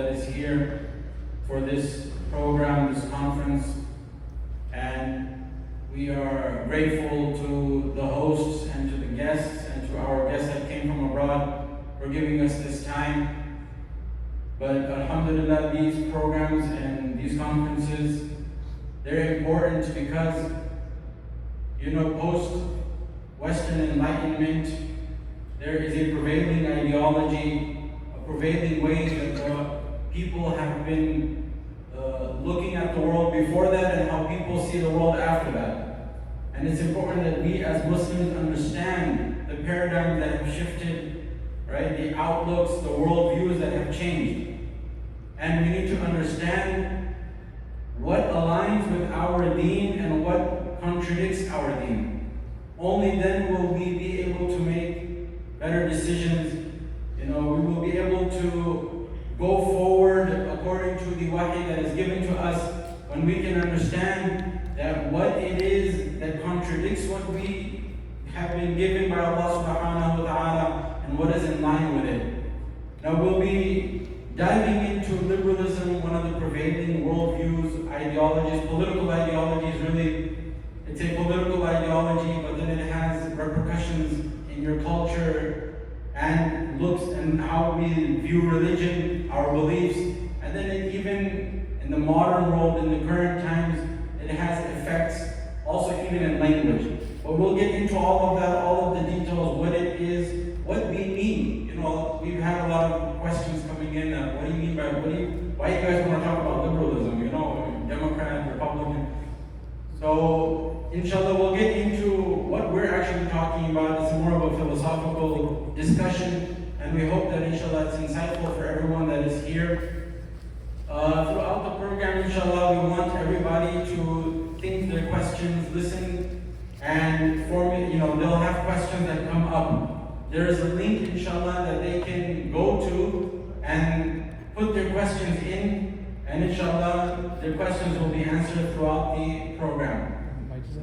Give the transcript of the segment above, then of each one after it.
that is here for this program, this conference, and we are grateful to the hosts and to the guests and to our guests that came from abroad for giving us this time. But alhamdulillah, these programs and these conferences, they're important because, post-Western Enlightenment, there is a prevailing ideology, a prevailing way that the people have been looking at the world before that and how people see the world after that. And it's important that we as Muslims understand the paradigms that have shifted, right? The outlooks, the worldviews that have changed. And we need to understand what aligns with our deen and what contradicts our deen. Only then will we be able to make better decisions. We will be able to go forward according to the wahi that is given to us when we can understand that what it is that contradicts what we have been given by Allah subhanahu wa ta'ala and what is in line with it. Now we'll be diving into liberalism, one of the prevailing worldviews, ideologies, political ideologies really. It's a political ideology, but then it has repercussions in your culture and looks and how we view religion, our beliefs, and then even in the modern world, in the current times, it has effects also even in language. But we'll get into all of that, all of the details, what it is, what we mean. We've had a lot of questions coming in. What do you mean by, why you guys want to talk about liberalism? Democrat, Republican. So, inshallah, we'll get into what we're actually talking about. It's more of a philosophical discussion, and we hope that, inshallah, it's insightful for everyone that is here. Throughout the program, inshallah, we want everybody to think their questions, listen, and they'll have questions that come up. There is a link, inshallah, that they can go to and put their questions in, and inshallah, their questions will be answered throughout the program.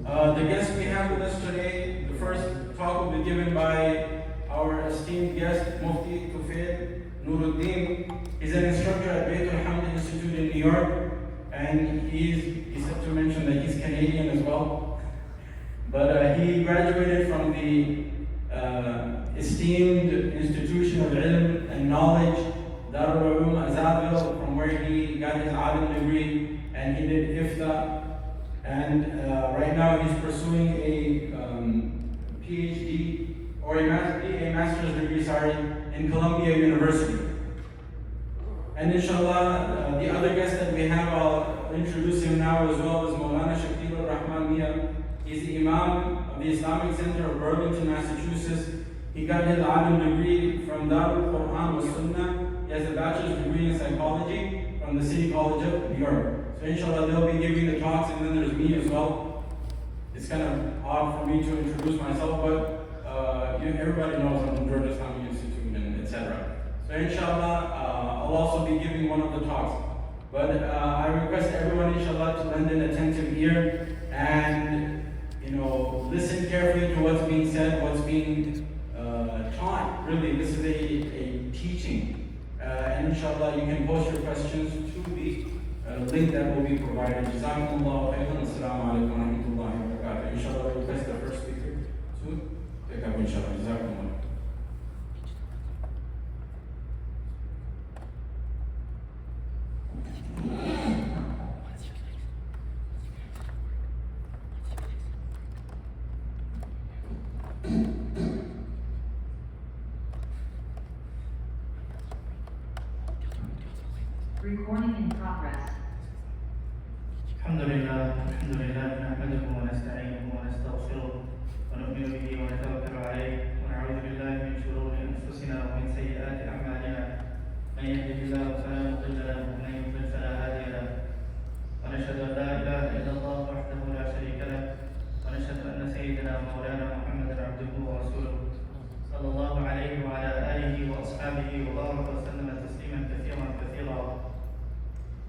The guest we have with us today, the first talk will be given by our esteemed guest, Mufti Tofael Nuruddin. He's an instructor at Baitul Hamd Institute in New York, and he's said to mention that he's Canadian as well. But he graduated from the esteemed institution of ilm and knowledge, Darul Uloom Azadil, from where he got his alim degree, and he did Ihya. And right now he's pursuing a PhD, or a master's degree, in Columbia University. And inshallah, the other guest that we have, I'll introduce him now as well, is Maulana Shakil Rahman Mia. He's the Imam of the Islamic Center of Burlington, Massachusetts. He got his alim degree from Darul Quran wa Sunnah. He has a bachelor's degree in psychology from the City College of New York. So inshallah, they'll be giving the talks, and then there's me as well. It's kind of odd for me to introduce myself, but everybody knows I'm from Georgia Islamic Institute and etc. So inshallah, I'll also be giving one of the talks. But I request everyone, inshallah, to lend an attentive ear and listen carefully to what's being said, what's being taught. Really, this is a teaching. And inshallah, you can post your questions to the link that will be provided. Jazakumullahu khairan. Assalamu alaikum wa rahmatullahi wa barakatuh. Inshallah, we request the first speaker to take up, inshallah. Jazakumullah. Recording in progress. Alhamdulillah, nahmaduhu wa nasta'inuhu wa nastaghfiruh wa nu'minu bihi wa natawakkalu alayhi wa na'udhu billahi min shururi anfusina wa min sayyiati a'malina. Man yahdihillahu fala mudilla lahu wa man yudlil fala hadiya lahu. Wa nashhadu an la ilaha illallah wahdahu la sharika lahu wa nashhadu anna sayyidina Maulana Muhammadan abduhu wa rasuluh sallallahu alayhi wa ala alihi wa ashabihi wa baraka wa sallama tasliman kathiran kathira.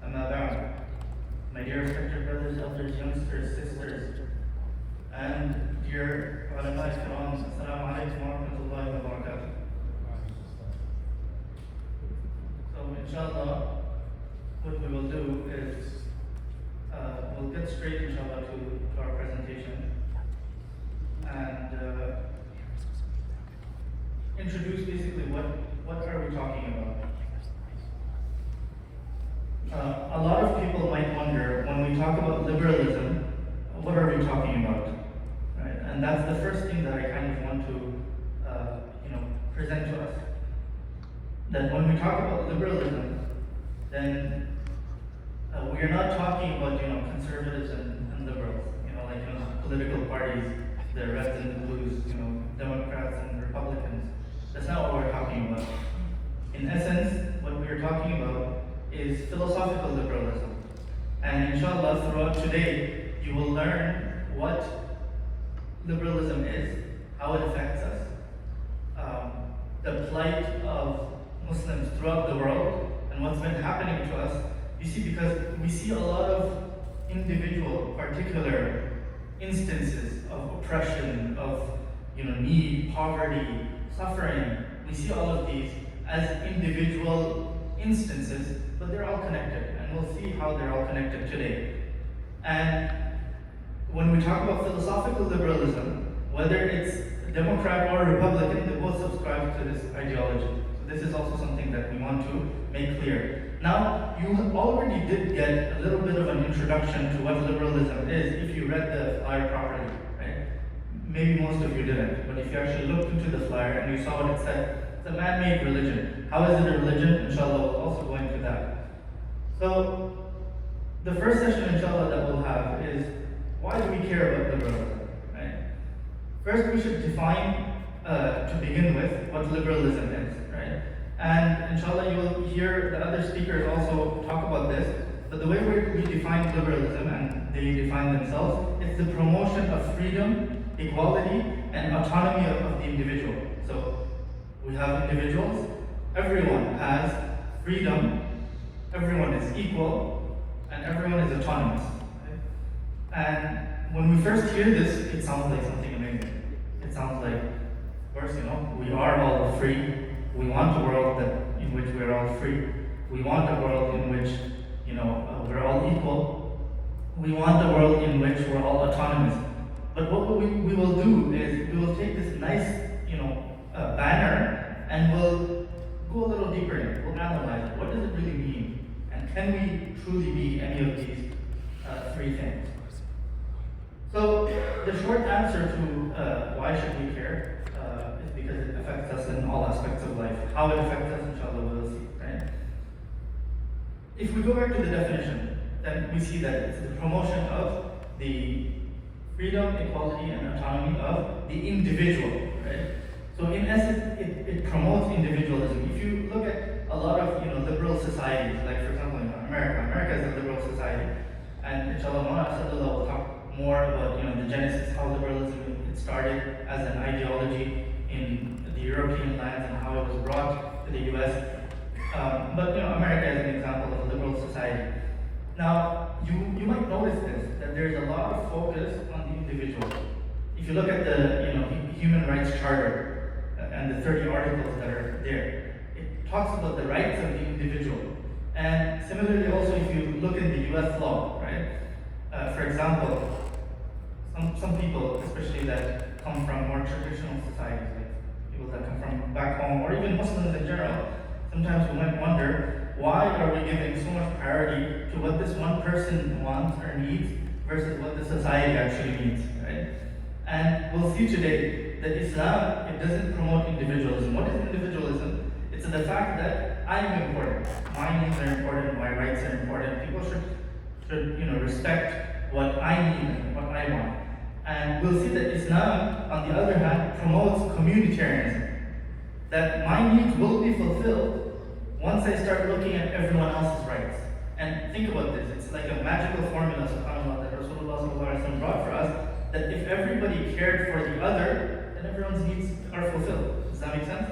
Amma ba'd. My dear respected brothers, elders, youngsters, sisters, and dear ulama kiram, assalamu alaikum wa rahmatullahi wa barakatuh. So inshallah, what we will do is we'll get straight, inshallah, to our presentation and introduce basically what are we talking about. A lot of people might wonder, when we talk about liberalism, what are we talking about? Right? And that's the first thing that I kind of want to present to us. That when we talk about liberalism, then we are not talking about conservatives and liberals, political parties, the reds and the blues, Democrats and Republicans. That's not what we're talking about. In essence, what we are talking about is philosophical liberalism. And inshallah, throughout today, you will learn what liberalism is, how it affects us, the plight of Muslims throughout the world, and what's been happening to us. You see, because we see a lot of individual, particular instances of oppression, of need, poverty, suffering. We see all of these as individual instances, but they're all connected, and we'll see how they're all connected today. And when we talk about philosophical liberalism, whether it's Democrat or Republican, they both subscribe to this ideology. So this is also something that we want to make clear. Now, you already did get a little bit of an introduction to what liberalism is if you read the flyer properly, right? Maybe most of you didn't, but if you actually looked into the flyer and you saw what it said, it's a man-made religion. How is it a religion? Inshallah, we'll also go into that. So, the first session, inshallah, that we'll have is, why do we care about liberalism, right? First, we should define, to begin with, what liberalism is, right? And inshallah, you'll hear the other speakers also talk about this, but the way we define liberalism, and they define themselves, it's the promotion of freedom, equality, and autonomy of the individual. So, we have individuals, everyone has freedom, everyone is equal, and everyone is autonomous. Okay? And when we first hear this, it sounds like something amazing. It sounds like, of course, we are all free. We want a world in which we're all free. We want a world in which, we're all equal. We want a world in which we're all autonomous. But what we will do is we will take this nice, banner, and we'll go a little deeper in it. We'll analyze it. What does it really mean? And can we truly be any of these three things? So the short answer to why should we care is because it affects us in all aspects of life. How it affects us, inshallah, we'll see, right? If we go back to the definition, then we see that it's the promotion of the freedom, equality, and autonomy of the individual, right? So in essence, it promotes individualism. If you look at a lot of liberal societies, like for example, America is a liberal society, and inshallah, will talk more about the genesis, how liberalism started as an ideology in the European lands and how it was brought to the U.S. But America is an example of a liberal society. Now, you might notice this, that there's a lot of focus on the individual. If you look at the Human Rights Charter and the 30 articles that are there, it talks about the rights of the individual. And similarly, also, if you look in the U.S. law, right? For example, some people, especially that come from more traditional societies, like people that come from back home, or even Muslims in general, sometimes we might wonder, why are we giving so much priority to what this one person wants or needs versus what the society actually needs, right? And we'll see today that Islam, it doesn't promote individualism. What is individualism? It's the fact that I am important. My needs are important, my rights are important. People should respect what I need and what I want. And we'll see that Islam, on the other hand, promotes communitarianism. That my needs will be fulfilled once I start looking at everyone else's rights. And think about this, it's like a magical formula, subhanAllah, that Rasulullah brought for us, that if everybody cared for the other, then everyone's needs are fulfilled. Does that make sense?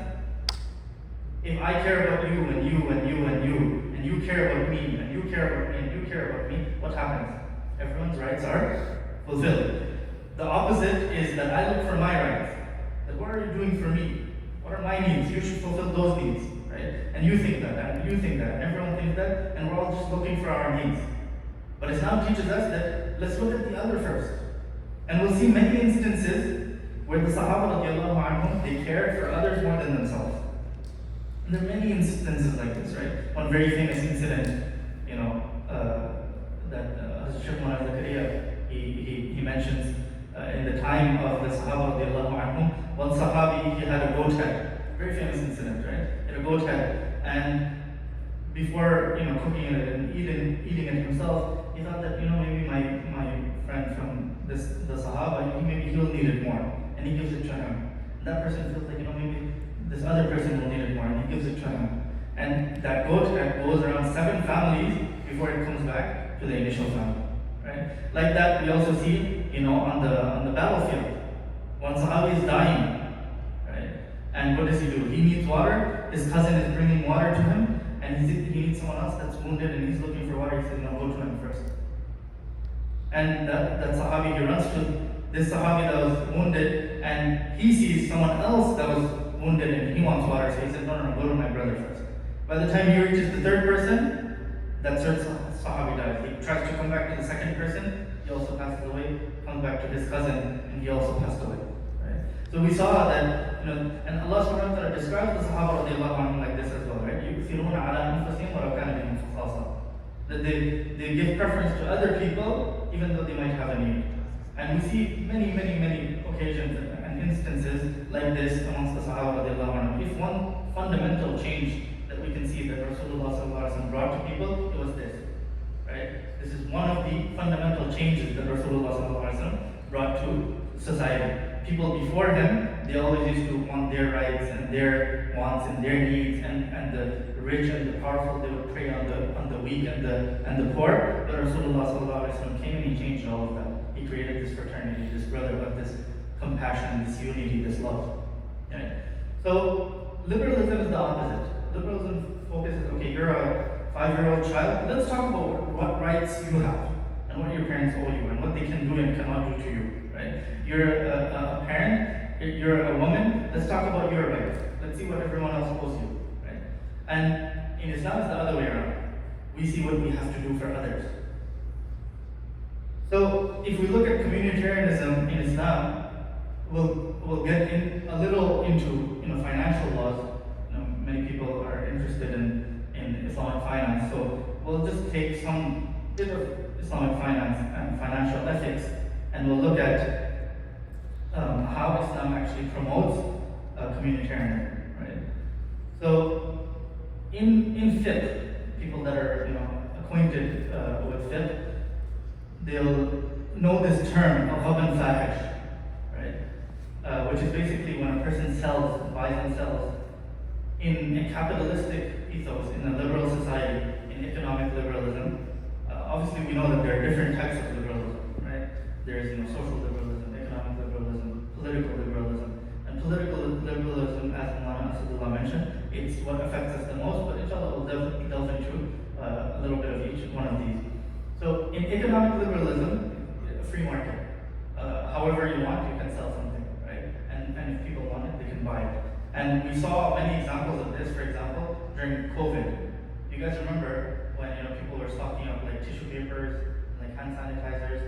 If I care about you, and you, and you, and you, and you care about me, and you care about me, and you care about me, what happens? Everyone's rights are fulfilled. The opposite is that I look for my rights. That what are you doing for me? What are my needs? You should fulfill those needs, right? and you think that, and you think that, and everyone thinks that, and we're all just looking for our needs. But Islam teaches us that let's look at the other first. And we'll see many instances where the Sahaba radiallahu anhum, they cared for others more than themselves. And there are many instances like this, right? One very famous incident, that Shaykh Muhammad Zakaria, he mentions in the time of the Sahaba radiallahu anhum, one Sahabi, he had a goat head. Very famous incident, right? He had a goat head. And before cooking it and eating it himself, he thought that maybe my friend from the Sahaba, maybe he'll need it more, and he gives it to him. And that person feels like maybe this other person will need it more, and he gives it to him. And that goat head goes around 7 families before it comes back to the initial family, right? Like that, we also see on the battlefield, one Sahabi is dying, right? And what does he do? He needs water. His cousin is bringing water to him, and he needs someone else that's wounded, and he's looking for water. He says, "No, go to him first." And that Sahabi, he runs to this Sahabi that was wounded, and he sees someone else that was wounded, and he wants water. So he says, "No, go to my brother first." By the time he reaches the third person, that third Sahabi dies. He tries to come back to the second person. He also passes away. Comes back to his cousin, and he also passed away. Right? So we saw that, and Allah subhanahu wa ta'ala describes the Sahaba radiallahu anhum like this as well, right? يُؤْثِرُونَ عَلَىٰ أَنفُسِهِمْ وَلَوْ كَانَ بِهِمْ خَصَاصَةٌ. That they give preference to other people, even though they might have a need. And we see many, many, many occasions and instances like this amongst the Sahaba radiallahu anhum. If one fundamental change that we can see that Rasulullah sallallahu alaihi wasallam brought to people, it was this, right? This is one of the fundamental changes that Rasulullah sallallahu alaihi wasallam brought to society. People before him, they always used to want their rights and their wants and their needs, and the rich and the powerful, they would prey on the weak and the poor. But Rasulullah sallallahu alaihi wasallam came and he changed all of that. He created this fraternity, this brotherhood, this compassion, this unity, this love. Right? So liberalism is the opposite. Liberalism focuses, okay, you're a 5-year-old child. Let's talk about what rights you have and what your parents owe you and what they can do and cannot do to you. Right? You're a parent, you're a woman. Let's talk about your rights. Let's see what everyone else owes you. Right? And in Islam, it's the other way around. We see what we have to do for others. So if we look at communitarianism in Islam, we'll get in a little into financial laws. Many people are interested in Islamic finance, so we'll just take some bit of Islamic finance and financial ethics, and we'll look at how Islam actually promotes communitarianism. Right? So in fiqh, people that are acquainted with fiqh, they'll know this term of hab and fahish, right? Which is basically when a person buys and sells in a capitalistic ethos, in a liberal society, in economic liberalism. Obviously, we know that there are different types of liberalism, right? There's social liberalism, economic liberalism, political liberalism, and political liberalism, as Maulana Asadullah mentioned, it's what affects us the most. But inshallah, we'll delve into a little bit of each one of these. So in economic liberalism, a free market. However you want, you can sell something, right? And if people want it, they can buy it. And we saw many examples of this, for example, during COVID. You guys remember when people were stocking up like tissue papers, like hand sanitizers?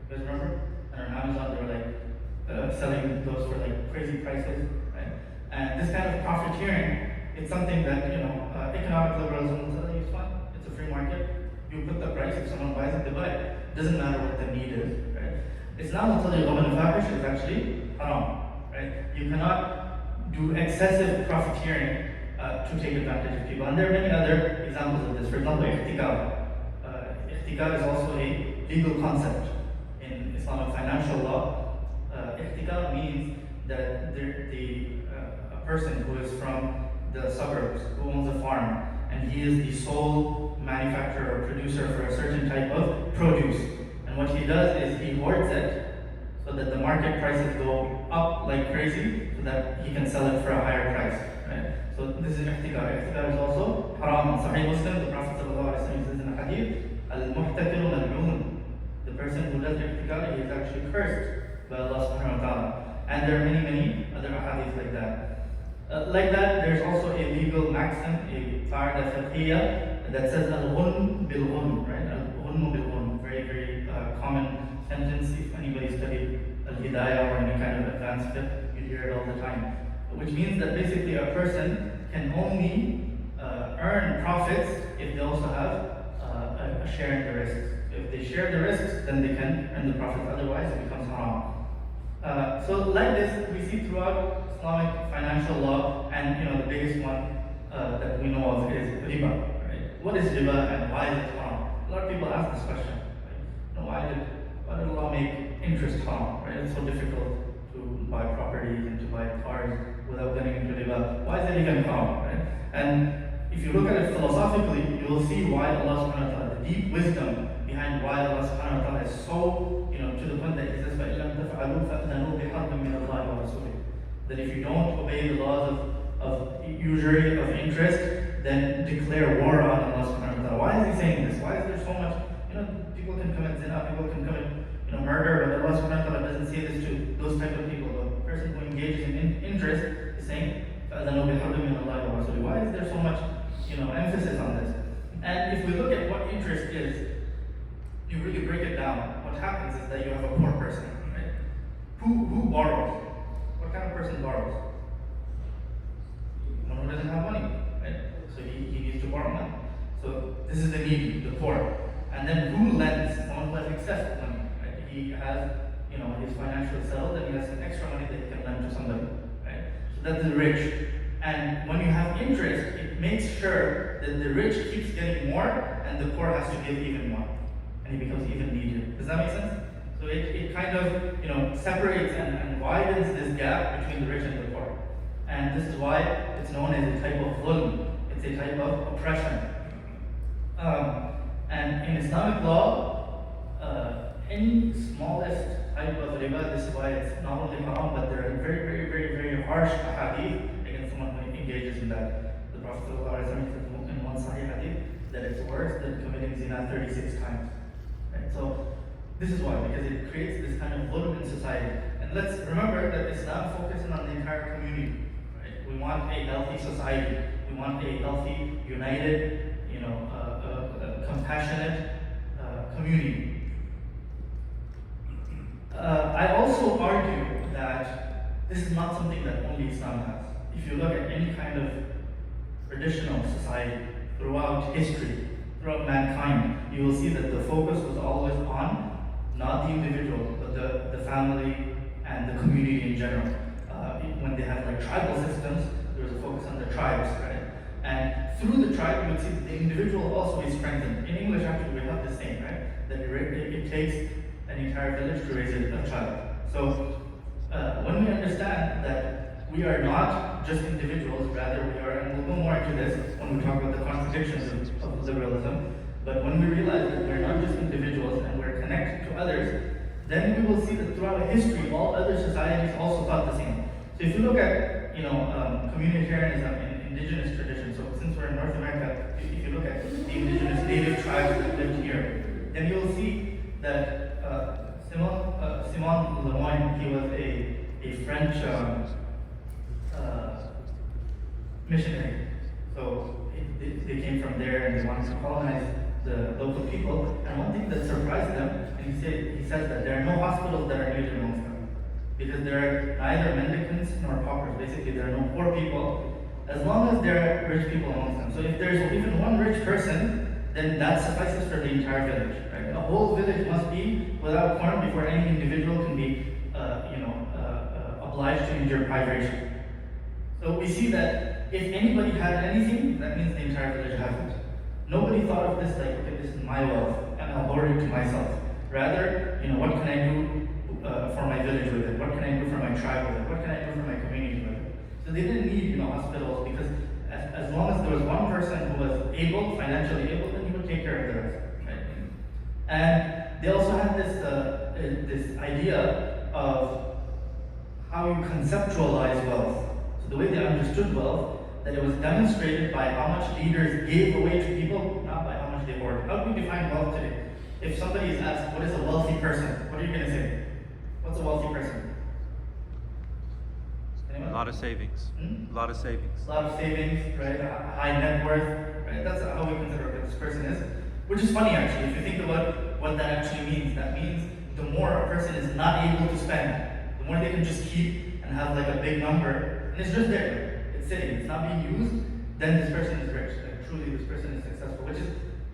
You guys remember? And on Amazon they were like selling those for like crazy prices, right? And this kind of profiteering, it's something that economic liberalism will tell you it's fine. It's a free market. You put the price, if someone buys it, they buy it. It doesn't matter what the need is, right? Islam will tell you ghaban al-fahish is actually haram, right? You cannot do excessive profiteering to take advantage of people. And there are many other examples of this. For example, ihtikar. Ihtikar is also a legal concept in Islamic financial law. Ihtikar means that a person who is from the suburbs, who owns a farm, and he is the sole manufacturer or producer for a certain type of produce. And what he does is he hoards it so that the market prices go up like crazy so that he can sell it for a higher price. Right? So this is ihtikar. Ihtikar is also haram. In Sahih Muslim, the Prophet ﷺ says in a hadith, al-muhtakiru mal'oon. The person who does ihtikar, he is actually cursed by Allah subhanahu wa ta'ala. And there are many, many other hadiths like that. Like that, there's also a legal maxim, a qa'ida fiqhiyya that says al-ghunm bil-ghunm, right? Al-ghunm bil-ghunm, very, very common sentence. If anybody studied al-hidayah or any kind of advanced fiqh, you hear it all the time. Which means that basically a person can only earn profits if they also have a share in the risks. If they share the risks, then they can earn the profits. Otherwise, it becomes haram. So like this, we see throughout Islamic financial law, and the biggest one that we know of is riba. Right? What is riba and why is it haram? A lot of people ask this question. Right? Why did Allah make interest haram? Right? It's so difficult to buy properties and to buy cars without getting into riba. Why is it even haram? Right? And if you look at it philosophically, you will see why Allah subhanahu wa ta'ala, the deep wisdom behind why Allah subhanahu wa ta'ala is so, to the point that He says, that if you don't obey the laws of usury, of interest, then declare war on Allah subhanahu wa ta'ala. Why is He saying this? Why is there so much, people can commit zina, people can commit, murder, but Allah subhanahu wa ta'ala doesn't say this to those type of people. The person who engages in interest is saying, why is there so much, emphasis on this? And if we look at what interest is, you really break it down. What happens is that you have a poor person, right? Who borrows? What kind of person borrows? One who doesn't have money, right? So he needs to borrow money. So this is the needy, the poor. And then who lends? Someone who has excess money, right? He has, his financial settled, and he has some extra money that he can lend to somebody, right? So that's the rich. And when you have interest, it makes sure that the rich keeps getting more, and the poor has to give even more, and he becomes even needier. Does that make sense? So it kind of separates and widens this gap between the rich and the poor. And this is why it's known as a type of dhulm. It's a type of oppression. And in Islamic law, any smallest type of riba, this is why it's not only haram, but there are very, very, very, very harsh hadith against someone who engages in that. The Prophet says in one Sahih hadith that it's worse than committing zina 36 times. Right? So this is why, because it creates this kind of dhulm in society. And let's remember that Islam focuses on the entire community. Right? We want a healthy society. We want a healthy, united, compassionate community. I also argue that this is not something that only Islam has. If you look at any kind of traditional society throughout history, throughout mankind, you will see that the focus was always on not the individual, but the family and the community in general. When they have tribal systems, there was a focus on the tribes, right? And through the tribe, you would see that the individual also is strengthened. In English, actually, we have the same, right? That it takes an entire village to raise a child. So when we understand that we are not just individuals, rather we are, and we'll go more into this when we talk about the contradictions of liberalism, but when we realize that we're not just individuals and we're connected to others, then we will see that throughout history, all other societies also thought the same. So if you look at, communitarianism in indigenous traditions, so since we're in North America, if you look at the indigenous native tribes that lived here, then you will see that Simon Lemoyne, he was a French missionary. So they came from there and they wanted to colonize the local people. And one thing that surprised them, and he says that there are no hospitals that are needed amongst them, because there are neither mendicants nor paupers. Basically, there are no poor people, as long as there are rich people amongst them. So if there's even one rich person, then that suffices for the entire village. Right? A whole village must be without corn before any individual can be, obliged to endure privation. So we see that if anybody had anything, that means the entire village has it. Nobody thought of this like, okay, this is my wealth, and I'll hoard it to myself. Rather, what can I do for my village with it? What can I do for my tribe with it? What can I do for my community with it? So they didn't need, hospitals, because as long as there was one person who was able, financially able, then he would take care of the rest. Right? And they also had this idea of how you conceptualize wealth. So the way they understood wealth, that it was demonstrated by how much leaders gave away to people, not by how much they hoarded. How do we define wealth today? If somebody is asked, what is a wealthy person? What are you going to say? What's a wealthy person? Anyone? lot of savings. A lot of savings. A lot of savings, right? A high net worth, right? That's how we consider what this person is. Which is funny actually, if you think about what that actually means. That means the more a person is not able to spend, the more they can just keep and have like a big number, and it's just there, it's sitting, it's not being used, then this person is rich. Like truly this person is successful. Which is,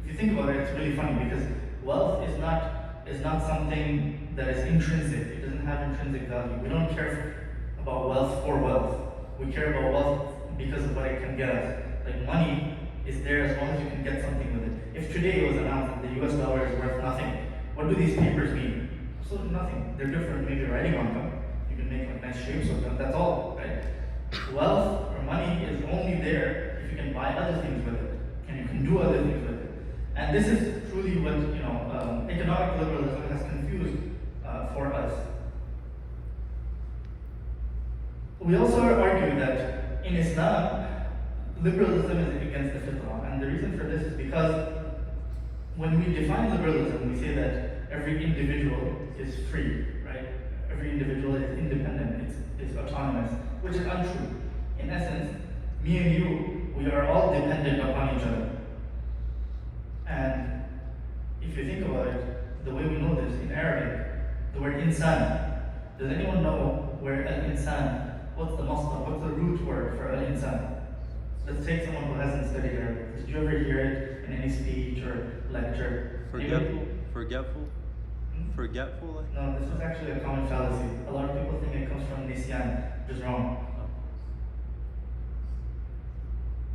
if you think about it, it's really funny because wealth is not something that is intrinsic. It doesn't have intrinsic value. We don't care about wealth for wealth. We care about wealth because of what it can get us. Like money is there as long as you can get something with it. If today it was announced that the US dollar is worth nothing, what do these papers mean? Absolutely nothing. They're good for maybe writing on them. You can make like nice shapes with them, that's all, right? Wealth or money is only there if you can buy other things with it, and you can do other things with it. And this is truly what economic liberalism has confused for us. We also argue that in Islam, liberalism is against the fitrah, and the reason for this is because when we define liberalism, we say that every individual is free, right? Every individual is independent, it's autonomous, which is untrue. In essence, me and you, we are all dependent upon each other. And if you think about it, the way we know this in Arabic, the word insan, does anyone know where al-insan, what's the masdar, what's the root word for al-insan? Let's take someone who hasn't studied Arabic. Did you ever hear it in any speech or lecture? Forgetful? Forgetful? Like? No, this was actually a common fallacy. A lot of people think it comes from nisyan, which is wrong.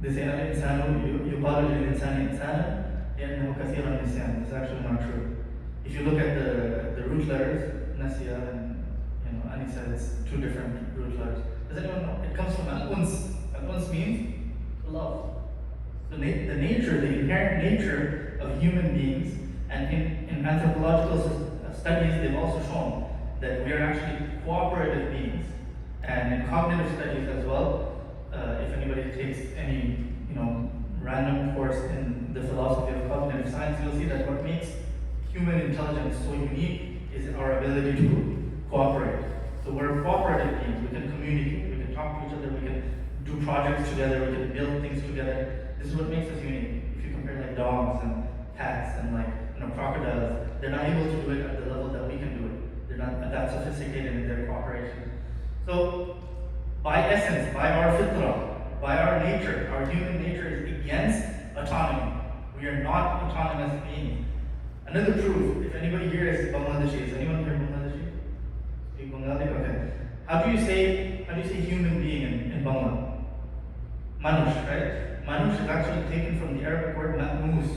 They say al-insanu, yuqalu lil-insani insana, لأنه كثير النسيان. This is actually not true. If you look at the root letters, nasiya and anisa, it's two different root letters. Does anyone know? It comes from al-uns. Al-uns means love. The nature, the inherent nature of human beings, and in anthropological studies, they've also shown that we are actually cooperative beings. And in cognitive studies as well, if anybody takes any random course in the philosophy of cognitive science, you'll see that what makes human intelligence so unique is our ability to cooperate. So we're cooperative beings. We can communicate, we can talk to each other, we can do projects together, we can build things together. This is what makes us unique. If you compare like dogs and cats and crocodiles, they're not able to do it at the level that we can do it. They're not that sophisticated in their cooperation. So by essence, by our fitrah, by our nature, our human nature is against autonomy. We are not autonomous beings. Another proof, if anybody here is Bangladeshi, is anyone here Bangladeshi? Speak Bengali? Okay. How do you say human being in Bangla? Manush, right? Manush is actually taken from the Arabic word matnus.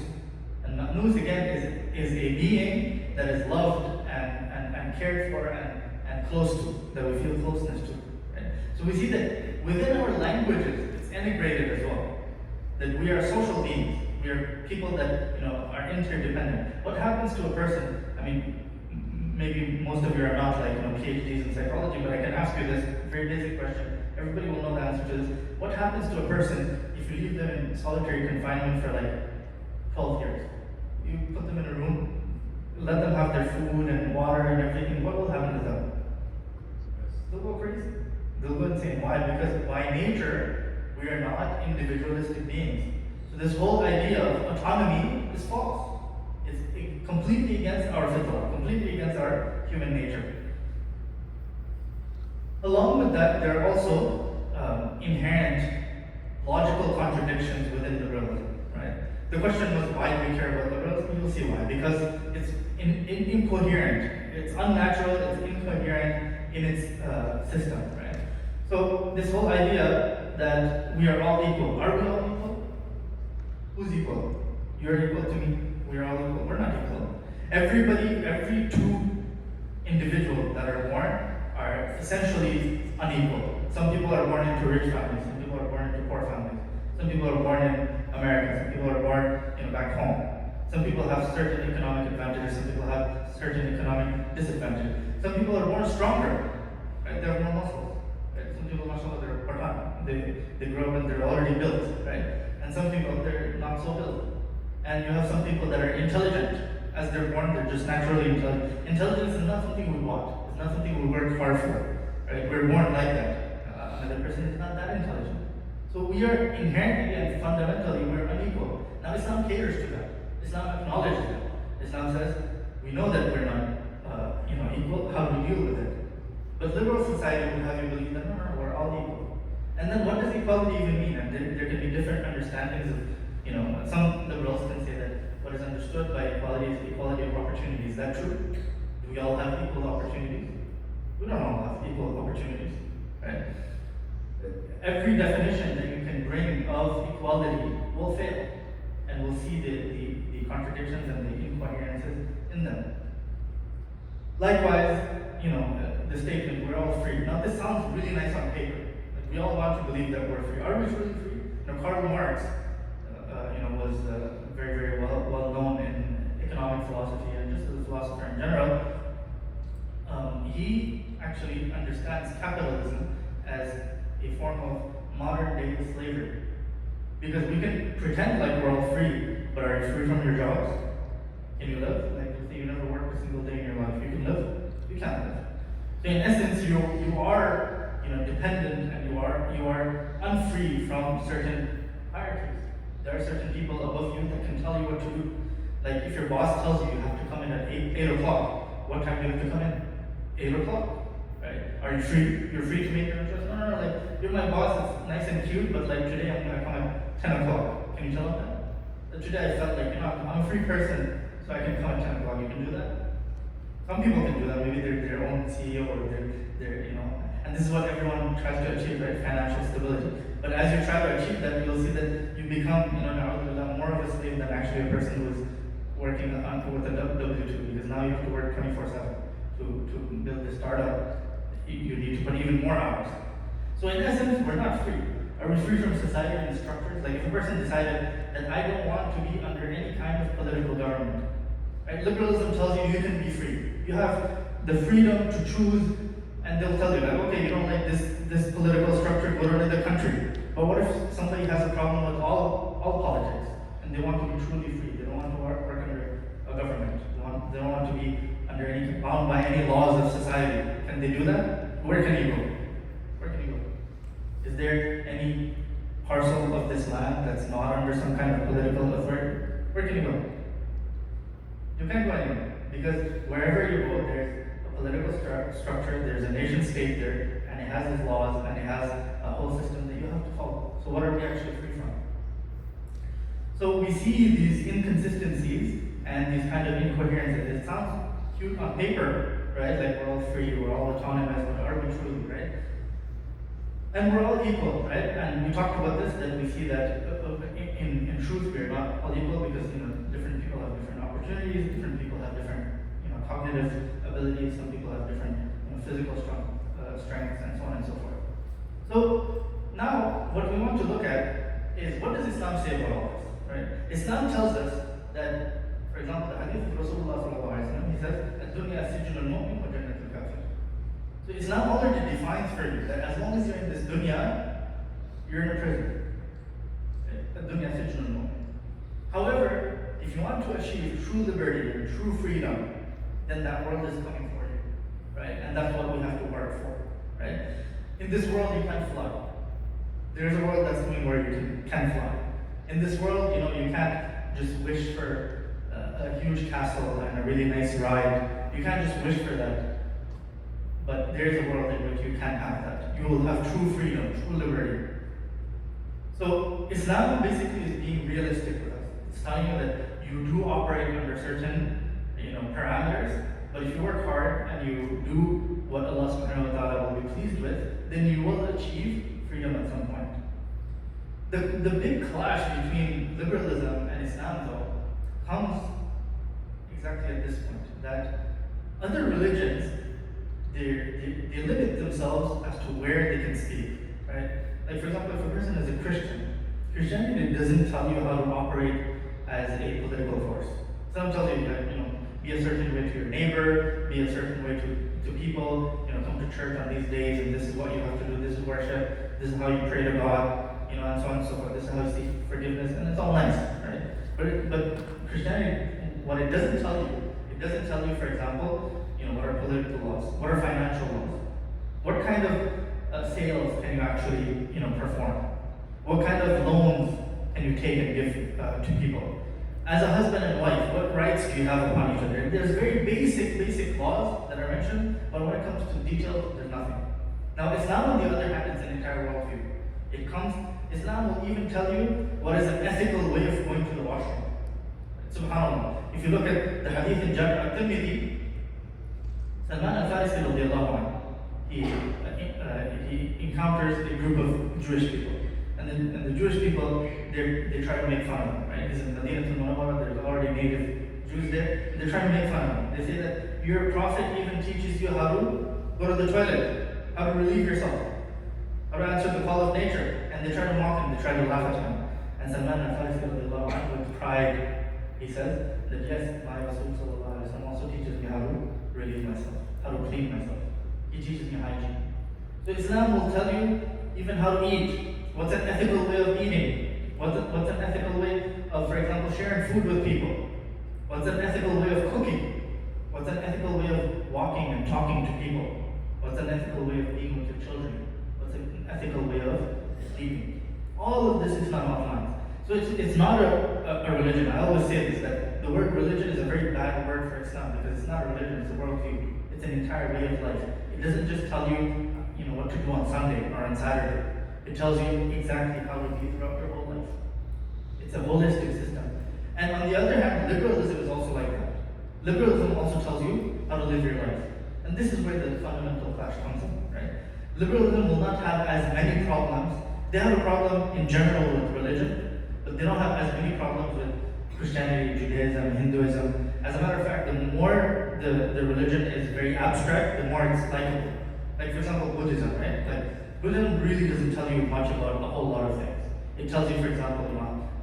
And matnus again is a being that is loved and cared for and close to, that we feel closeness to. Right? So we see that within our languages, it's integrated as well. That we are social beings. We are people that are interdependent. What happens to a person? I mean, maybe most of you are not PhDs in psychology, but I can ask you this very basic question. Everybody will know the answer to this. What happens to a person if you leave them in solitary confinement for 12 years? You put them in a room, let them have their food and water and everything. What will happen to them? They'll go crazy. They'll go insane. Why? Because by nature, we are not individualistic beings. So this whole idea of autonomy is false. It's completely against our fitrah, completely against our human nature. Along with that, there are also inherent logical contradictions within liberalism, right? The question was, why do we care about liberalism? You'll see why. Because it's incoherent, it's unnatural, it's incoherent in its system, right? So this whole idea that we are all equal. Are we all equal? Who's equal? You're equal to me. We are all equal. We're not equal. Every two individuals that are born are essentially unequal. Some people are born into rich families. Some people are born into poor families. Some people are born in America. Some people are born back home. Some people have certain economic advantages. Some people have certain economic disadvantages. Some people are born stronger. Right? They have more muscles. Right? Some people, mashallah, they're partan. They grow up and they're already built. Right? And some people, they're not so built. And you have some people that are intelligent. As they're born, they're just naturally intelligent. Intelligence is not something we want. It's not something we work hard for. Right? We're born like that. other person is not that intelligent. So we are inherently and fundamentally we're unequal. Now Islam caters to that. Islam acknowledges that. Islam says we know that we're not equal. How do we deal with it? But liberal society would have you believe that no, we're all equal. And then what does equality even mean? And there can be different understandings of, some liberals can say that what is understood by equality is equality of opportunity. Is that true? Do we all have equal opportunities? We don't all have equal opportunities, right? Every definition that you can bring of equality will fail, and we'll see the contradictions and the incoherences in them. Likewise, the statement, we're all free. Now this sounds really nice on paper. Like we all want to believe that we're free. Are we truly free? Karl Marx, was very, very well known in economic philosophy and just as a philosopher in general. He actually understands capitalism as a form of modern day slavery. Because we can pretend like we're all free, but are you free from your jobs? Can you live? Like, let's say you never worked a single day in your life. You can live? You can't live. So in essence, you are dependent, and you are unfree from certain hierarchies. There are certain people above you that can tell you what to do. Like if your boss tells you you have to come in at 8 o'clock, what time do you have to come in? 8 o'clock, right? Are you free? You're free to make your own choice? No, like you're my boss, it's nice and cute, but like today I'm gonna come at 10 o'clock. Can you tell them that? Today I felt like, I'm a free person, so I can come at 10 o'clock. You can do that? Some people can do that. Maybe they're their own CEO or they're and this is what everyone tries to achieve, right? Financial stability. But as you try to achieve that, you'll see that you become, more of a slave than actually a person who's working with a W-2, because now you have to work 24/7 to build this startup. You need to put even more hours. So in essence, we're not free. Are we free from society and structures? Like if a person decided that I don't want to be under any kind of political government, right? Liberalism tells you can be free. You have the freedom to choose, and they'll tell you that, okay, you don't like this political structure, go to another country. But what if somebody has a problem with all politics, and they want to be truly free? They don't want to work under a government. They don't want to be bound by any laws of society. Can they do that? Where can you go? Where can you go? Is there any parcel of this land that's not under some kind of political authority? Where can you go? You can't go anywhere, because wherever you go, there's a political structure, there's a nation state there, and it has its laws, and it has a whole system that you have to follow. So what are we actually free from? So we see these inconsistencies and these kind of incoherences. It sounds cute on paper, right? Like we're all free, we're all autonomous, but are we truly, right? And we're all equal, right? And we talked about this, that we see that in truth we're not all equal, because different people have different opportunities, different people have different cognitive abilities, some people have different physical strengths, and so on and so forth. So now what we want to look at is, what does Islam say about all this, right? Islam tells us that, for example, the hadith of Rasulullah sallallahu alaihi wasallam, he says, "Ad-dunya sijnul mu'min wa jannatul kafir." So Islam already defines for you that as long as you're in this dunya, you're in a prison. Ad-dunya sijnul mu'min. However, if you want to achieve true liberty and true freedom, then that world is coming for you, right? And that's what we have to work for, right? In this world, you can't fly. There's a world that's coming where you can fly. In this world, you can't just wish for a huge castle and a really nice ride. You can't just wish for that. But there's a world in which you can have that. You will have true freedom, true liberty. So Islam basically is being realistic with us. It's telling you that you do operate under certain parameters, but if you work hard and you do what Allah subhanahu wa ta'ala will be pleased with, then you will achieve freedom at some point. The big clash between liberalism and Islam, though, comes exactly at this point, that other religions, they limit themselves as to where they can speak, right? Like for example, if a person is a Christian, Christianity doesn't tell you how to operate as a political force. Some tells you that, be a certain way to your neighbor, be a certain way to people, come to church on these days, and this is what you have to do, this is worship, this is how you pray to God, and so on and so forth, this is how you seek forgiveness, and it's all nice, right? But Christianity, what it doesn't tell you, for example, what are political laws, what are financial laws, what kind of sales can you actually, perform? What kind of loans can you take and give to people? As a husband and wife, what rights do you have upon each other? There's very basic laws that are mentioned, but when it comes to details, there's nothing. Now, Islam, on the other hand, is an entire worldview. Islam will even tell you what is an ethical way of going to the washroom. Subhanallah. If you look at the hadith in Jami' al-Tirmidhi, Salman al-Farisi radiallahu anhu, he encounters a group of Jewish people. And the Jewish people, they try to make fun of him, right? He's in Medina al-Munawwara, there's already native Jews there, and they try to make fun of him. They say that your prophet even teaches you how to go to the toilet, how to relieve yourself, how to answer the call of nature. And they try to mock him, they try to laugh at him. And Salman al-Farisi radiallahu anhu, with pride, he says that yes, my Rasul sallallahu alaihi wasallam also teaches me how to relieve myself, how to clean myself. He teaches me hygiene. So Islam will tell you even how to eat. What's an ethical way of eating? What's an ethical way of, for example, sharing food with people? What's an ethical way of cooking? What's an ethical way of walking and talking to people? What's an ethical way of being with your children? What's an ethical way of sleeping? All of this Islam outlines. So it's not a religion. I always say this, that the word religion is a very bad word for Islam because it's not a religion, it's a worldview. It's an entire way of life. It doesn't just tell you, what to do on Sunday or on Saturday. It tells you exactly how to be throughout your whole life. It's a holistic system. And on the other hand, liberalism is also like that. Liberalism also tells you how to live your life. And this is where the fundamental clash comes in, right? Liberalism will not have as many problems. They have a problem in general with religion, but they don't have as many problems with Christianity, Judaism, Hinduism. As a matter of fact, the more the religion is very abstract, the more it's likable. Like for example, Buddhism, right? Like Buddhism really doesn't tell you much about a whole lot of things. It tells you, for example,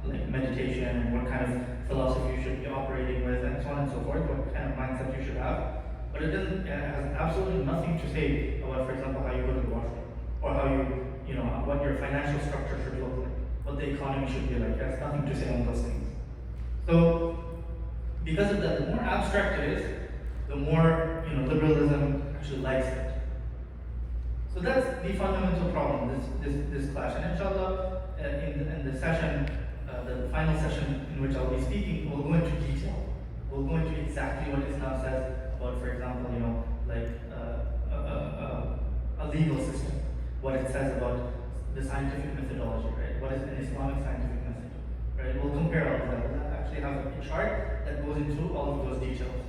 like meditation and what kind of philosophy you should be operating with, and so on and so forth, what kind of mindset you should have. But it has absolutely nothing to say about, for example, how you go to the washroom, or how what your financial structure should look like, what the economy should be like. It has nothing to say on those things. So, because of that, the more abstract it is, the more liberalism actually likes it. So that's the fundamental problem, this clash. And inshallah, in the session, the final session in which I'll be speaking, we'll go into detail. We'll go into exactly what Islam says about, for example, like a legal system. What it says about the scientific methodology, right? What is an Islamic scientific method, right? We'll compare all of that. We'll actually have a chart that goes into all of those details.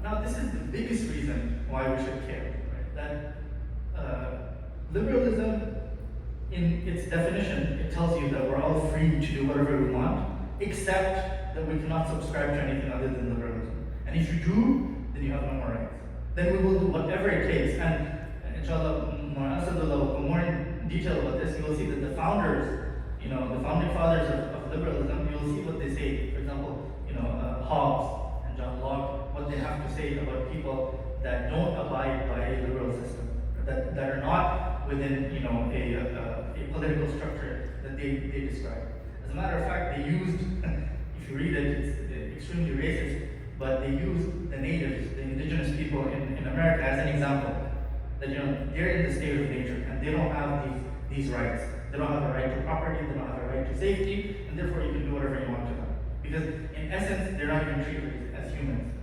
Now, this is the biggest reason why we should care, right? That liberalism, in its definition, it tells you that we're all free to do whatever we want, except that we cannot subscribe to anything other than liberalism. And if you do, then you have no more rights. Then we will do whatever it takes. And inshallah, more in detail about this, you will see that the founders, the founding fathers of liberalism, you will see what they say. For example, Hobbes and John Locke, what they have to say about people that don't abide by a liberal system, that are not within a political structure that they describe. As a matter of fact, they used, if you read it, it's extremely racist, but they used the natives, the indigenous people in America as an example. That they're in the state of nature and they don't have these rights. They don't have a right to property, they don't have a right to safety, and therefore you can do whatever you want to them. Because in essence, they're not even treated as humans.